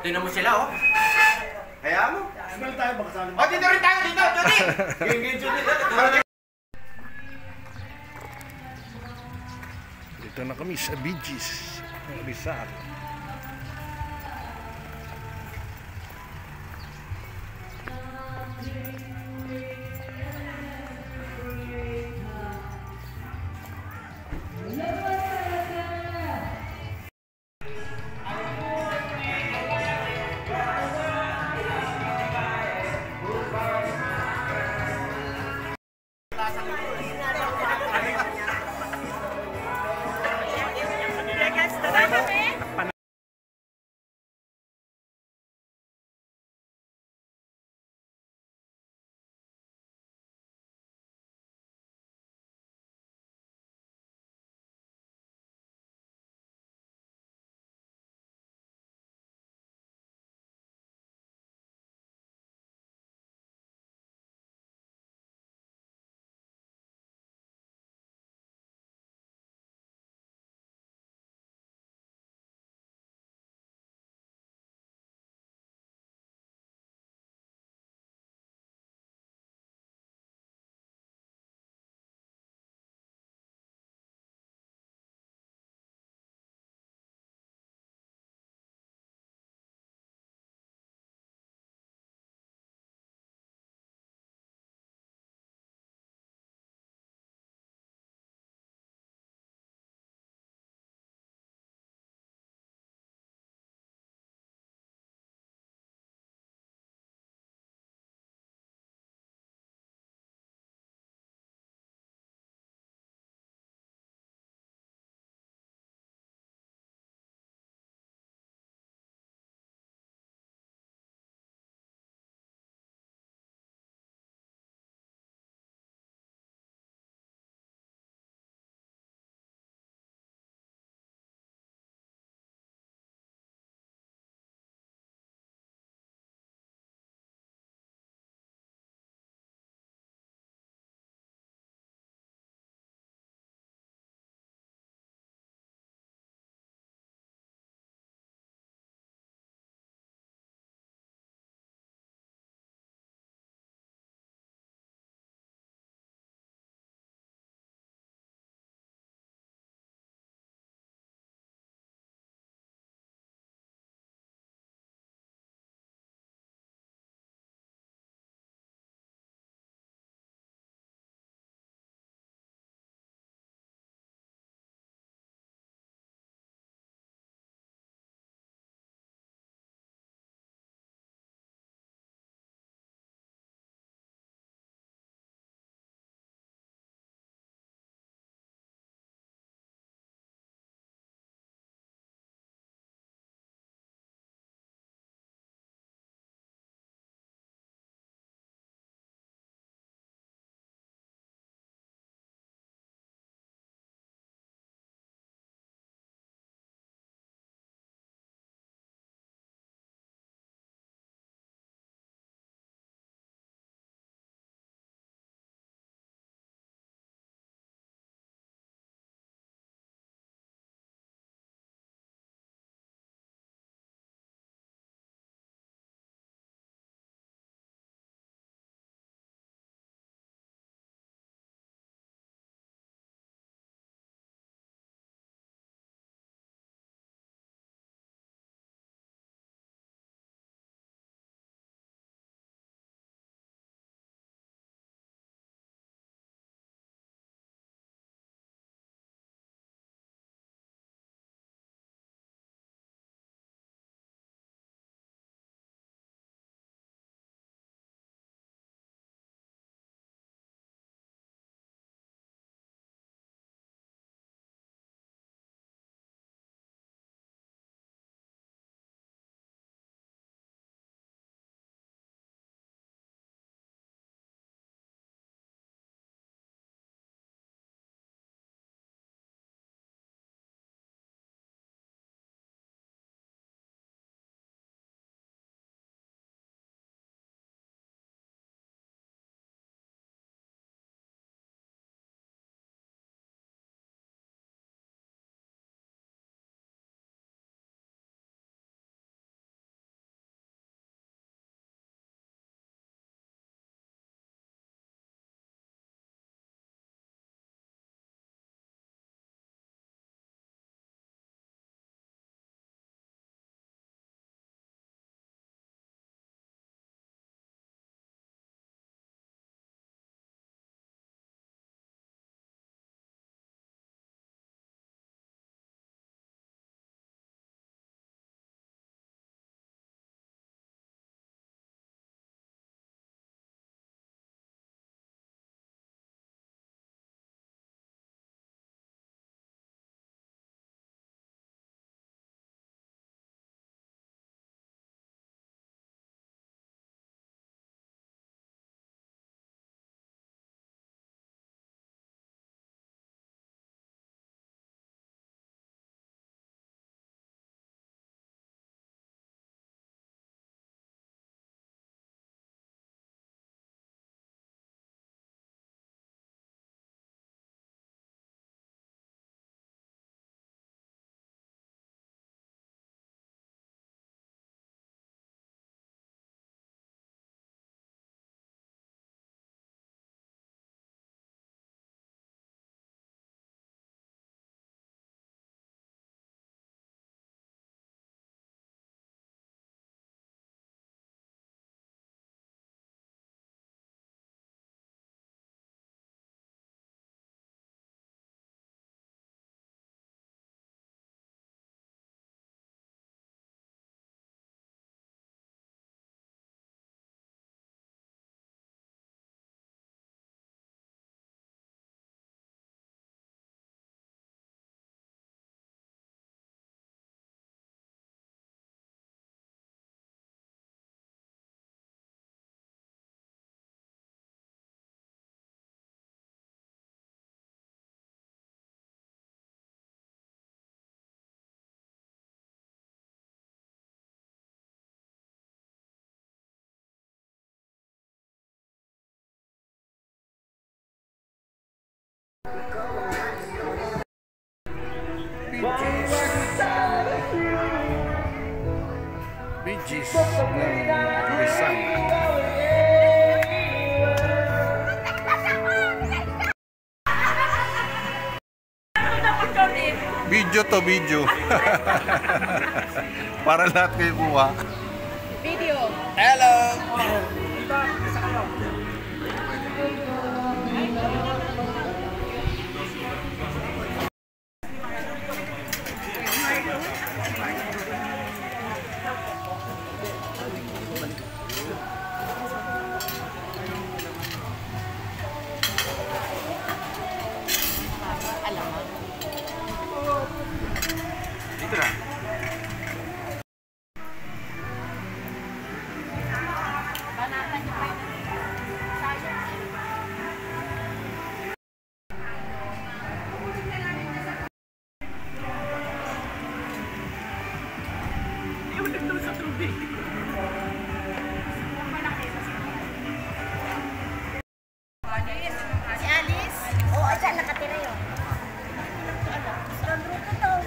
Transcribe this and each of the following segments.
Tingnan mo sila, oh. Hayaan mo. Smell tayo, baka saan. Oh, dito rin tayo, dito, Judy! Game, Judy. Dito na kami sa Bigis, Rizal. Bee Gees ng Rizal. Video to, video. Para lahat kayo kuha. Video. Hello! Dito na. Si Alice? Oo, dyan nakatira yun. Sandro ko to.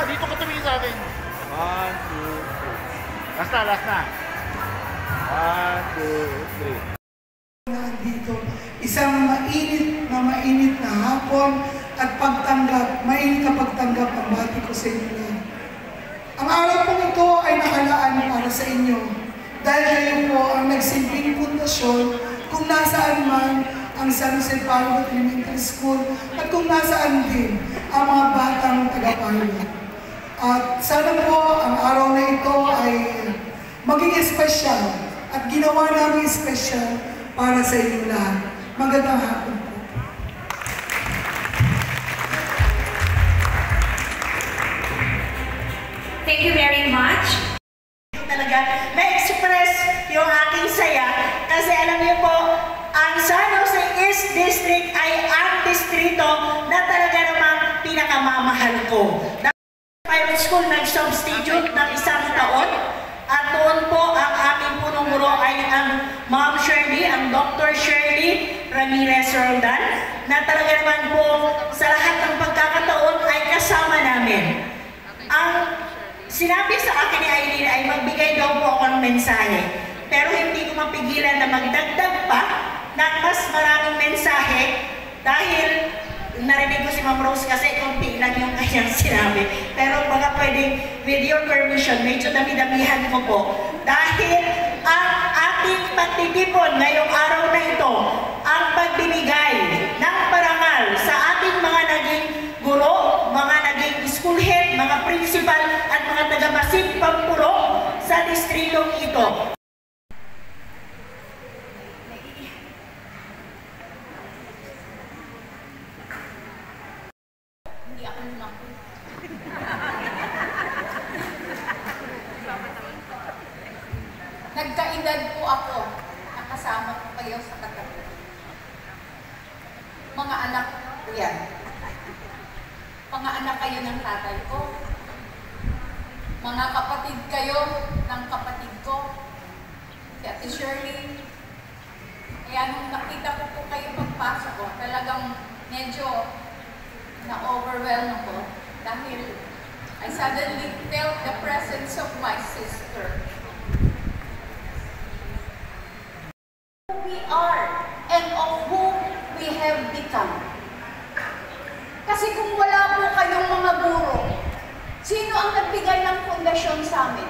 Dito ka tumingin sa akin. 1, 2, 3. Last na. 1, 2, 3. Dito, isang mainit na hapon at pagtanggap, mainit na pagtanggap ang bati ko sa inyo lahat. Ang araw pong ito ay nakalaan para sa inyo dahil kayo po ang nagsilbing pundasyon kung nasaan man ang San Jose Pilot Elementary School at kung nasaan din ang mga batang taga-pilot. At sana po ang araw na ito ay maging espesyal at ginawa namin espesyal para sa inyo lahat. Magandang hapon po. Thank you very much. Talaga na-express yung aking saya kasi alam niyo po, ang San Jose East District ay ang distrito na talaga namang pinakamamahal ko. Pilot School nag-substitute ng isang taon at doon po ang aming punong guro ay ang Ma'am Shirley, ang Dr. Shirley Ramirez Roldan na talaga naman po sa lahat ng pagkakataon ay kasama namin. Ang sinabi sa akin ni Aileen ay magbigay daw po ako ng mensahe. Pero hindi ko mapigilan na magdagdag pa ng mas maraming mensahe dahil narinig ko si Ma'am Rose kasi konti lang yung kanyang sinabi. Pero baka pwedeng, with your permission, medyo dami-damihan ko po. Dahil ang ating pagtitipon ngayong araw na ito, ang pagbibigay ng parangal sa ating mga naging guro, mga naging school head, mga principal at mga taga-Masip Pampuro sa distritong ito. Hindi ako lumaki. Nagkaedad po ako. Nakasama ko kayo sa katabi. Mga anak ko yan. Mga anak kayo ng tatay ko. Mga kapatid kayo ng kapatid ko. Si Ate Shirley. Kaya nung nakita ko po kayo pagpasok ko, talagang medyo na-overwhelm ako dahil I suddenly felt the presence of my sister. Who we are and of whom we have become. Kasi kung wala po kayong mga guro, sino ang nagbigay ng pundasyon sa amin?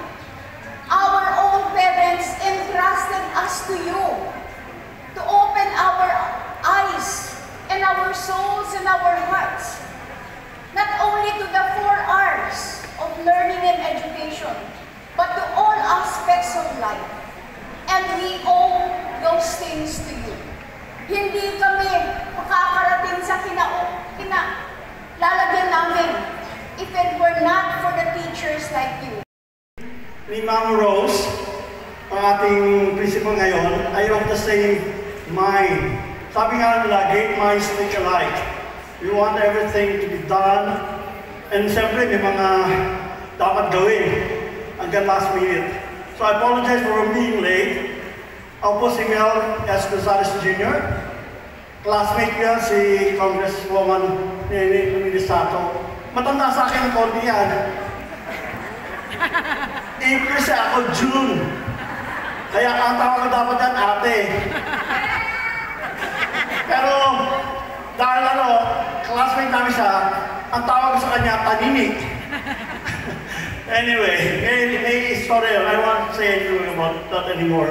Our own parents entrusted us to you to open our eyes and our souls and our hearts, not only to the 4 R's of learning and education, but to all aspects of life. And we owe those things to you. Hindi kami makakarating sa lalagyan namin if it were not for the teachers like you. Ni Ma'am Rose, ang ating principal ngayon, ay of the same mind. Sabi nga nila, great minds think alike. We want everything to be done. And siyempre, may mga dapat gawin hanggang last minute. So I apologize for being late. Ako po si Mel S. Gonzales Jr. Classmate ko yan, si Congresswoman Nini Sato. Matanda sa akin ng konti yan. April siya, ako June. Kaya ang tawag ko dapat yan, ate. Pero dahil classmate namin siya, ang tawag ko sa kanya, Tanini. Anyway, sorry, I won't say anything about that anymore.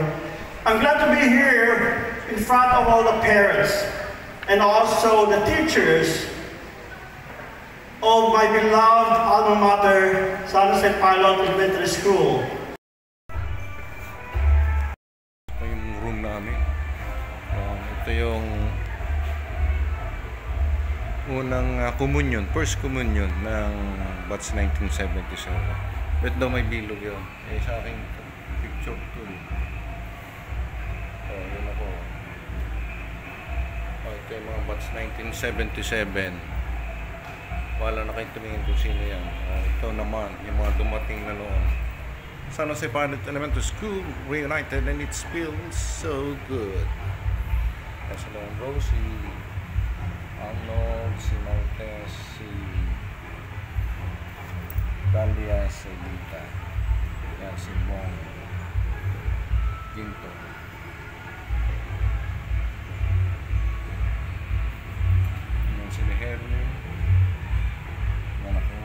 I'm glad to be here in front of all the parents and also the teachers of my beloved alma mater, San Jose Pilot Elementary School. Ito yung room namin. Ito yung unang communion, first communion ng batch 1977. Ba't daw may bilog yun? Eh sa aking picture tool. Yun ako. Ito yung mga batch 1977. Wala na kayong tumingin kung sino yan. Ito naman, yung mga dumating na noon. San Jose Pilot Elementary School reunited and it feels so good. Nasa lang Rosie, Arnold, si Martes, si Dalia, si Lita, yan si Mong Ginto. Yan si Henry, anak ko.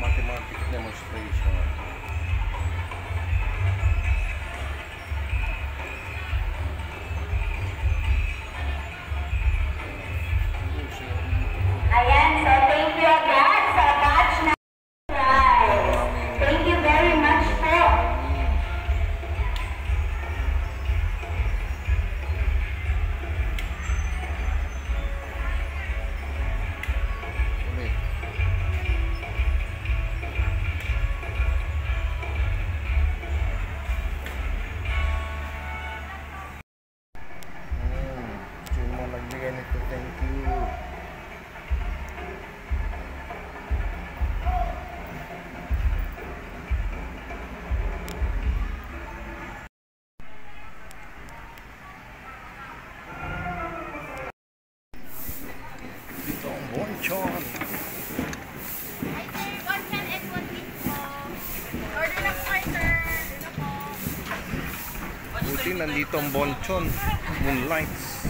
Mathematics demonstration. Ayan, so thank you again sa batch na prize. Thank you very much po. Thank you. Dito ang bonchon. Buti nandito ang bonchon. Moonlights.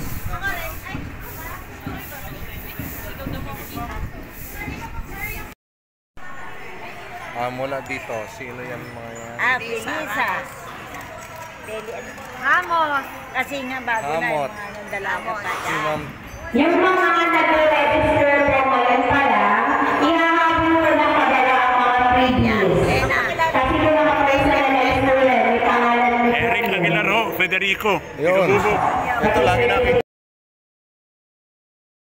Mula dito, sino yan mga yan? Belisa. Hamos. Kasi nga bago na yung mga dalaga pa Si Ma'am. Yung mga nag-register po ngayon pala, ihahabol ko na padala ang mga previews. Kasi kung nakapraise na na-student, may pangalan na Eric Aguilaro, Federico. Yun. Ito lagi namin.